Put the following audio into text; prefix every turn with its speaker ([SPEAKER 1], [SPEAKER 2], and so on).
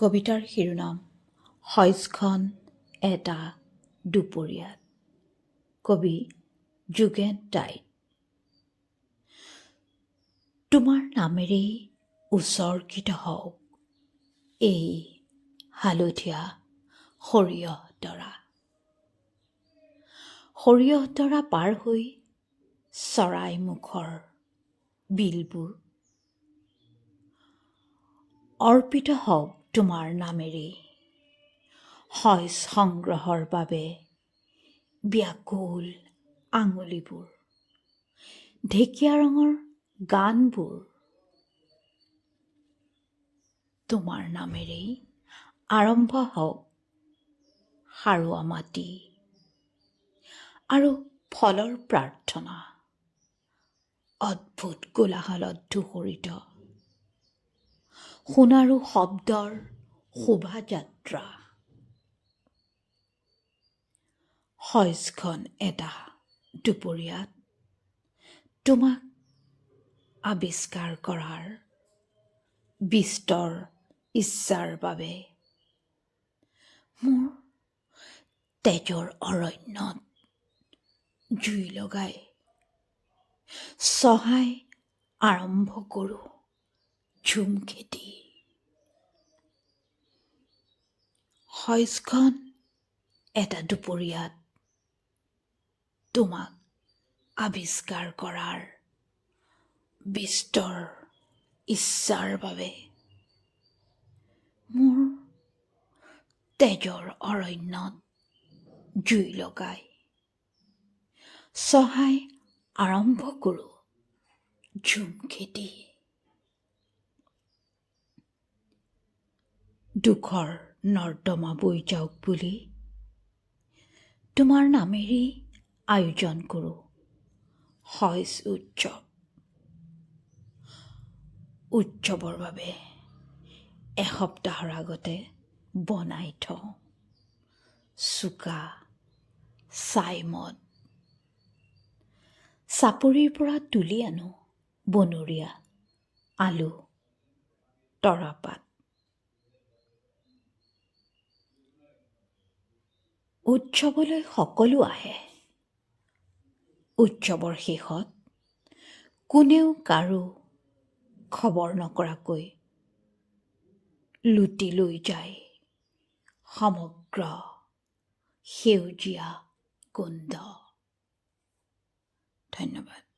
[SPEAKER 1] কবিতাৰ শিৰোনাম সইজখন এটা দুপৰীয়াত। কবি যোগেন দাইত। তোমাৰ নামেৰেই উৎসৰ্গিত হওক এই হালধীয়া সৰিয়হ তৰা। সৰিয়হ তৰা পাৰ হৈ চৰাই মুখৰ বিলবোৰ অৰ্পিত হওক তোমাৰ নামেৰেই শইচ সংগ্ৰহৰ বাবে ব্যাকুল আঙুলিবোৰ। ঢেকীয়া ৰঙৰ গানবোৰ তোমাৰ নামেৰেই আৰম্ভ হওক সাৰুৱা মাটি আৰু ফলৰ প্ৰাৰ্থনা। অদ্ভুত কোলাহলত ধুসৰিত সোণাৰু শব্দৰ শোভাযাত্ৰা। সইজখন এটা দুপৰীয়াত তোমাক আৱিষ্কাৰ কৰাৰ বিস্তৰ ইচ্ছাৰ বাবে মোৰ তেজৰ অৰণ্যত জুই লগাই চহাই আৰম্ভ কৰোঁ ঝুম খেতি। সইজখন এটা দুপৰীয়াত তোমাক আৱিষ্কাৰ কৰাৰ বিস্তৰ ইচ্ছাৰ বাবে মোৰ তেজৰ অৰণ্যত জুই লগাই চহাই আৰম্ভ কৰোঁ ঝুম খেতি। দুখৰ নৰ্দমা বৈ যাওক বুলি তোমাৰ নামেৰেই আয়োজন কৰোঁ সইজ উৎসৱ। উৎসৱৰ বাবে এসপ্তাহৰ আগতে বনাই থওঁ চোকা ছাইমদ। চাপৰিৰ পৰা তুলি আনো বনৰীয়া আলু তৰাপাত। উৎসৱলৈ সকলো আহে। উৎসৱৰ শেষত কোনেও কাৰো খবৰ নকৰাকৈ লুটি লৈ যায় সমগ্ৰ সেউজীয়া কুণ্ড। ধন্যবাদ।